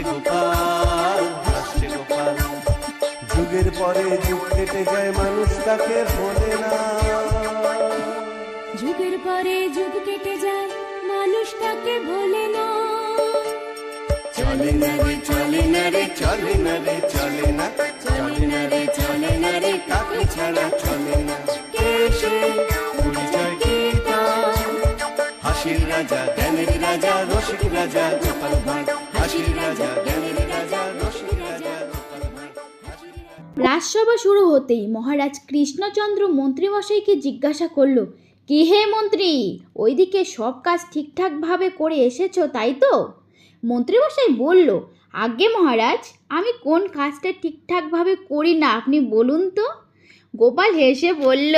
গোপাল, হাসছে গোপাল। যুগের পরে যুগ কেটে যায়, মানুষ তাকে ভোলে না। যুগের পরে যুগ কেটে যায়, মানুষ তাকে ভোলে না। চলে না রে, চলে না রে, চলে না রে, চলে না, চলে না রে, চলে না রে, তাকে ছাড়া চলে না। কে সে? পরিচয় কি তার? হাসির রাজা, জ্ঞানের রাজা, রসিক রাজা গোপাল ভাঁড়। হাসির রাজা, জ্ঞানের রাজা, রসিক রাজা গোপাল ভাঁড়। রাজসভা শুরু হতেই মহারাজ কৃষ্ণচন্দ্র মন্ত্রীমশাইকে জিজ্ঞাসা করল, কি হে মন্ত্রী, ওইদিকে সব কাজ ঠিকঠাকভাবে করে এসেছো তাই তো? মন্ত্রীমশাই বলল, আজ্ঞে মহারাজ, আমি কোন কাজটা ঠিকঠাকভাবে করি না আপনি বলুন তো? গোপাল হেসে বলল,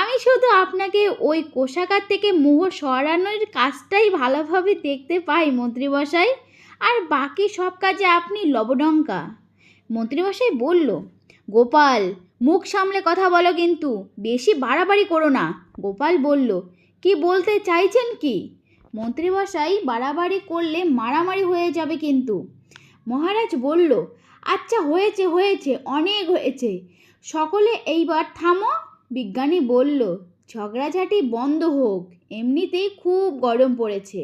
আমি শুধু আপনাকে ওই কোষাগার থেকে মোহর সরানোর কাজটাই ভালোভাবে দেখতে পাই মন্ত্রীমশাই, আর বাকি সব কাজে আপনি লবডঙ্কা। মন্ত্রীমশাই বলল, গোপাল, মুখ সামলে কথা বলো, কিন্তু বেশি বাড়াবাড়ি করো না। গোপাল বলল, কি বলতে চাইছেন কি? মন্ত্রীমশাই বাড়াবাড়ি করলে মারামারি হয়ে যাবে কিন্তু। মহারাজ বলল, আচ্ছা হয়েছে হয়েছে, অনেক হয়েছে, সকলে এইবার থামো। বিজ্ঞানী বলল, ঝগড়াঝাটি বন্ধ হোক, এমনিতেই খুব গরম পড়েছে।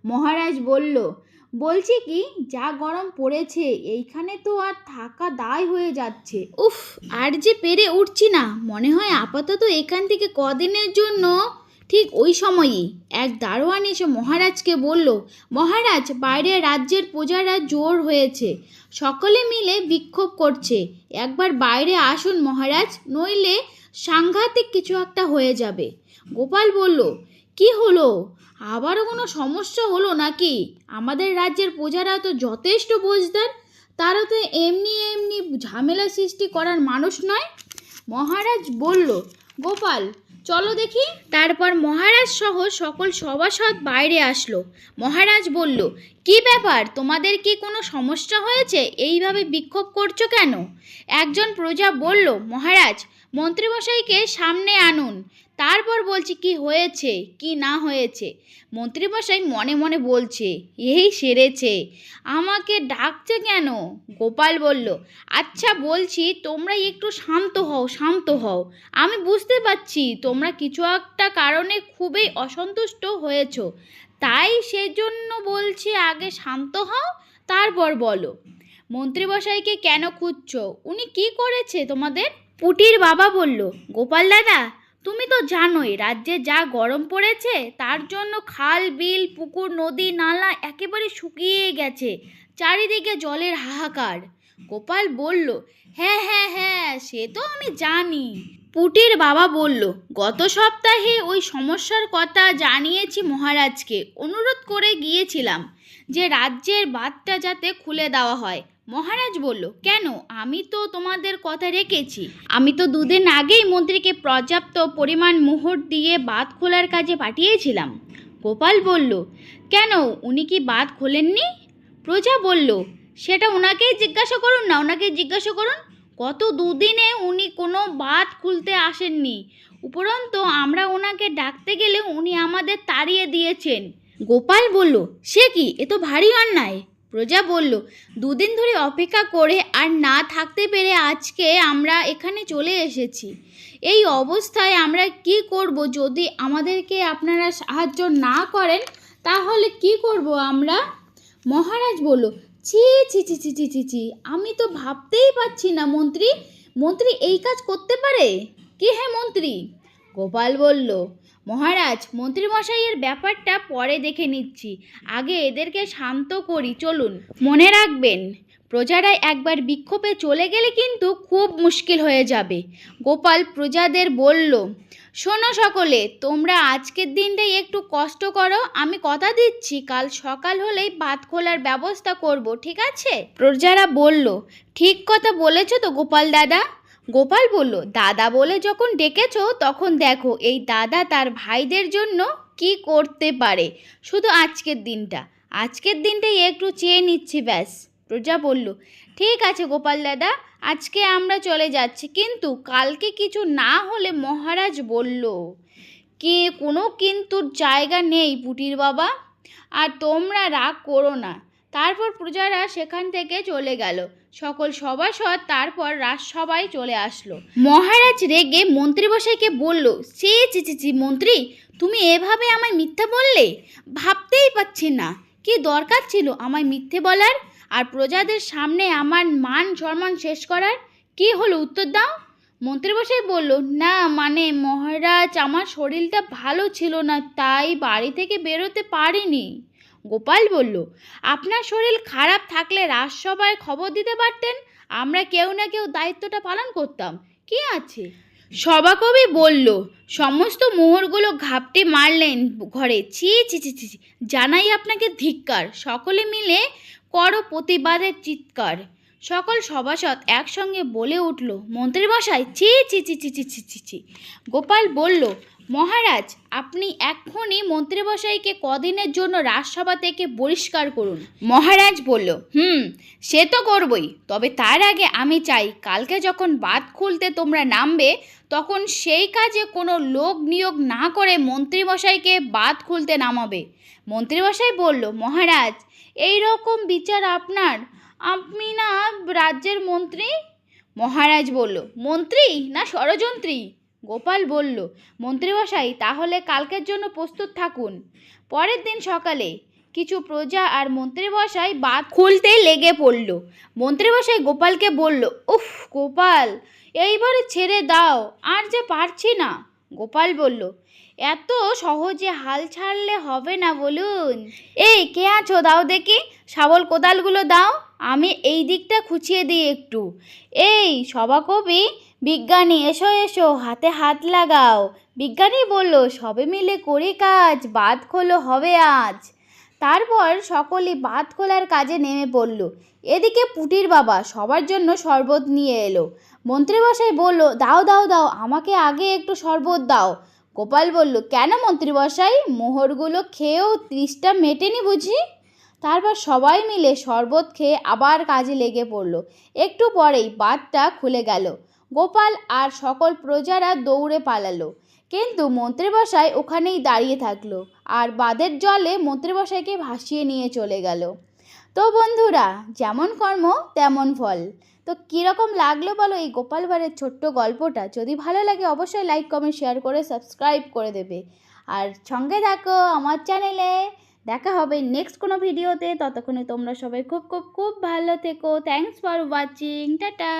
মহারাজ বলল, বলছি কি, যা গরম পড়েছে এইখানে তো আর থাকা দায় হয়ে যাচ্ছে। উফ, আর যে পেরে উঠছি না, মনে হয় আপাতত এখান থেকে কদিনের জন্য। ঠিক ওই সময়ই এক দারোয়ান এসে মহারাজকে বলল, মহারাজ, বাইরে রাজ্যের প্রজারা জোর হয়েছে, সকলে মিলে বিক্ষোভ করছে, একবার বাইরে আসুন মহারাজ, নইলে সাংঘাতিক কিছু একটা হয়ে যাবে। গোপাল বলল, কি হলো, আবারও কোনো সমস্যা হলো নাকি? আমাদের রাজ্যের প্রজারা তো যথেষ্ট বোঝদার, তারা তো এমনি এমনি ঝামেলা সৃষ্টি করার মানুষ নয়। মহারাজ বলল, গোপাল, চলো দেখি। তারপর মহারাজ সহ সকল সভাসদ বাইরে আসলো। মহারাজ বলল, কি ব্যাপার, তোমাদের কি কোনো সমস্যা হয়েছে? এইভাবে বিক্ষোভ করছো কেন? একজন প্রজা বলল, মহারাজ, মন্ত্রীমশাইকে সামনে আনুন, তারপর বলছি কি হয়েছে কি না হয়েছে। মন্ত্রীমশাই মনে মনে বলছে, এই সেরেছে, আমাকে ডাকছে কেন? গোপাল বলল, আচ্ছা বলছি, তোমরা একটু শান্ত হও, শান্ত হও। আমি বুঝতে পারছি তোমরা কিছু একটা কারণে খুবই অসন্তুষ্ট হয়েছো, তাই সেজন্য বলছি আগে শান্ত হও, তারপর বলো। মন্ত্রীমশাইকে কেন খুঁজছো? উনি কি করেছে তোমাদের? পুটির বাবা বলল, গোপাল দাদা, তুমি তো জানোই রাজ্যে যা গরম পড়েছে, তার জন্য খাল বিল পুকুর নদী নালা একেবারে শুকিয়ে গেছে, চারিদিকে জলের হাহাকার। গোপাল বলল, হ্যাঁ হ্যাঁ হ্যাঁ, সে তো আমি জানি। পুটির বাবা বলল, গত সপ্তাহে ওই সমস্যার কথা জানিয়েছি মহারাজকে, অনুরোধ করে গিয়েছিলাম যে রাজ্যের বাঁধটা যাতে খুলে দেওয়া হয়। মহারাজ বলল, কেন, আমি তো তোমাদের কথা রেখেছি, আমি তো দুদিন আগেই মন্ত্রীকে পর্যাপ্ত পরিমাণ মোহর দিয়ে বাঁধ খোলার কাজে পাঠিয়েছিলাম। গোপাল বলল, কেন, উনি কি বাঁধ খোলেননি? প্রজা বলল, সেটা ওনাকেই জিজ্ঞাসা করুন না, ওনাকে জিজ্ঞাসা করুন, গত দুদিনে উনি কোনো বাঁধ খুলতে আসেননি, উপরন্তু আমরা ওনাকে ডাকতে গেলে উনি আমাদের তাড়িয়ে দিয়েছেন। গোপাল বলল, সে কি, এ তো ভারী অন্যায়। প্রজা বলল, দুদিন ধরে অপেক্ষা করে আর না থাকতে পেরে আজকে আমরা এখানে চলে এসেছি। এই অবস্থায় আমরা কি করব? যদি আমাদেরকে আপনারা সাহায্য না করেন তাহলে কি করব আমরা? মহারাজ বলল, ছি ছি ছি ছি ছি ছি ছি, আমি তো ভাবতেই পারছি না মন্ত্রী, মন্ত্রী এই কাজ করতে পারে? কি হে মন্ত্রী? গোপাল বলল, মহারাজ, মন্ত্রীমশাইয়ের ব্যাপারটা পরে দেখে নিচ্ছি, আগে এদেরকে শান্ত করি, চলুন। মনে রাখবেন, প্রজারা একবার বিক্ষোভে চলে গেলে কিন্তু খুব মুশকিল হয়ে যাবে। গোপাল প্রজাদের বলল, শোনো সকলে, তোমরা আজকের দিনটাই একটু কষ্ট করো, আমি কথা দিচ্ছি কাল সকাল হলেই বাঁধ খোলার ব্যবস্থা করব, ঠিক আছে? প্রজারা বলল, ঠিক কথা বলেছো তো গোপাল দাদা? গোপাল বলল, দাদা বলে যখন ডেকেছো তখন দেখো এই দাদা তার ভাইদের জন্য কি করতে পারে। শুধু আজকের দিনটাই একটু চেয়ে নিচ্ছি, ব্যাস। প্রজা বলল, ঠিক আছে গোপাল দাদা, আজকে আমরা চলে যাচ্ছি, কিন্তু কালকে কিছু না হলে। মহারাজ বলল, কি কোনো কিন্তুর জায়গা নেই পুটির বাবা, আর তোমরা রাগ করো না, তারপর প্রজারা সেখান থেকে চলে গেল। সকল সভাসদ তারপর রাজসভায় চলে আসলো। মহারাজ রেগে মন্ত্রীমশাইকে বলল, ছি ছি ছি ছি মন্ত্রী, তুমি এভাবে আমায় মিথ্যা বললে? ভাবতেই পারছি না কি দরকার ছিল আমায় মিথ্যে বলার আর প্রজাদের সামনে আমার মান সম্মান শেষ করার। কি হলো উত্তর দাও। মন্ত্রীমশাই বলল, না মানে মহারাজ, আমার শরীরটা ভালো ছিল না, তাই বাড়ি থেকে বেরোতে পারিনি। গোপাল বলল, আপনার শরীর খারাপ থাকলে রাজসভায় খবর দিতে পারতেন, আমরা কেউ না কেউ দায়িত্বটা পালন করতাম, কি আছে। সভাকবি বলল, সমস্ত মোহরগুলো ঘাপটি মারলেন ঘরে। ছি ছি ছি ছি ছি, জানাই আপনাকে ধিক্কার। সকলে মিলে করো প্রতিবাদের চিৎকার। সকল সভাসদ একসঙ্গে বলে উঠল, মন্ত্রীমশাই, ছি ছি ছি ছি ছি ছি ছি ছি। গোপাল বলল, মহারাজ, আপনি এক্ষুনি মন্ত্রীমশাইকে কদিনের জন্য রাজসভা থেকে বহিষ্কার করুন। মহারাজ বলল, সে তো করবই, তবে তার আগে আমি চাই কালকে যখন বাঁধ খুলতে তোমরা নামবে তখন সেই কাজে কোনো লোক নিয়োগ না করে মন্ত্রীমশাইকে বাঁধ খুলতে নামাবে। মন্ত্রীমশাই বলল, মহারাজ, এই রকম বিচার আপনার? আপনি না রাজ্যের মন্ত্রী? মহারাজ বলল, মন্ত্রী না ষড়যন্ত্রী? গোপাল বলল, মন্ত্রীমশাই, তাহলে কালকের জন্য প্রস্তুত থাকুন। পরের দিন সকালে কিছু প্রজা আর মন্ত্রীমশাই বাঁধ খুলতে লেগে পড়ল। মন্ত্রীমশাই গোপালকে বলল, উফ গোপাল, এইবারে ছেড়ে দাও, আর যে পারছি না। গোপাল বলল, এত সহজে হাল ছাড়লে হবে না, বলুন। এই কে আছো, দাও দেখি শাবল কোদালগুলো দাও, আমি এই দিকটা খুঁচিয়ে দিই একটু। এই সভাকবি, বিজ্ঞানী, এসো এসো, হাতে হাত লাগাও। বিজ্ঞানী বলল, সবে মিলে করি কাজ, বাঁধ খোলো হবে আজ। তারপর সকলে বাঁধ খোলার কাজে নেমে পড়ল। এদিকে পুটির বাবা সবার জন্য শরবত নিয়ে এলো। মন্ত্রীমশাই বলল, দাও দাও দাও, আমাকে আগে একটু শরবত দাও। গোপাল বলল, কেন মন্ত্রীমশাই, মোহরগুলো খেয়েও তৃষ্ণা মেটেনি বুঝি? তারপর সবাই মিলে শরবত খেয়ে আবার কাজে লেগে পড়ল। একটু পরেই বাঁধটা খুলে গেল। গোপাল আর সকল প্রজারা দৌড়ে পালালো, কিন্তু মন্ত্রীমশাই ওখানেই দাঁড়িয়ে থাকলো আর বাঁধের জলে মন্ত্রীমশাইকে ভাসিয়ে নিয়ে চলে গেল। তো বন্ধুরা, যেমন কর্ম তেমন ফল। তো কীরকম লাগলো বলো এই গোপাল ভাঁড়ের ছোট্ট গল্পটা? যদি ভালো লাগে অবশ্যই লাইক কমেন্ট শেয়ার করে সাবস্ক্রাইব করে দেবে, আর সঙ্গে থাকো আমার চ্যানেলে। দেখা হবে নেক্সট কোনো ভিডিওতে। ততক্ষণে তোমরা সবাই খুব খুব খুব ভালো থেকো। Thanks for watching, tata.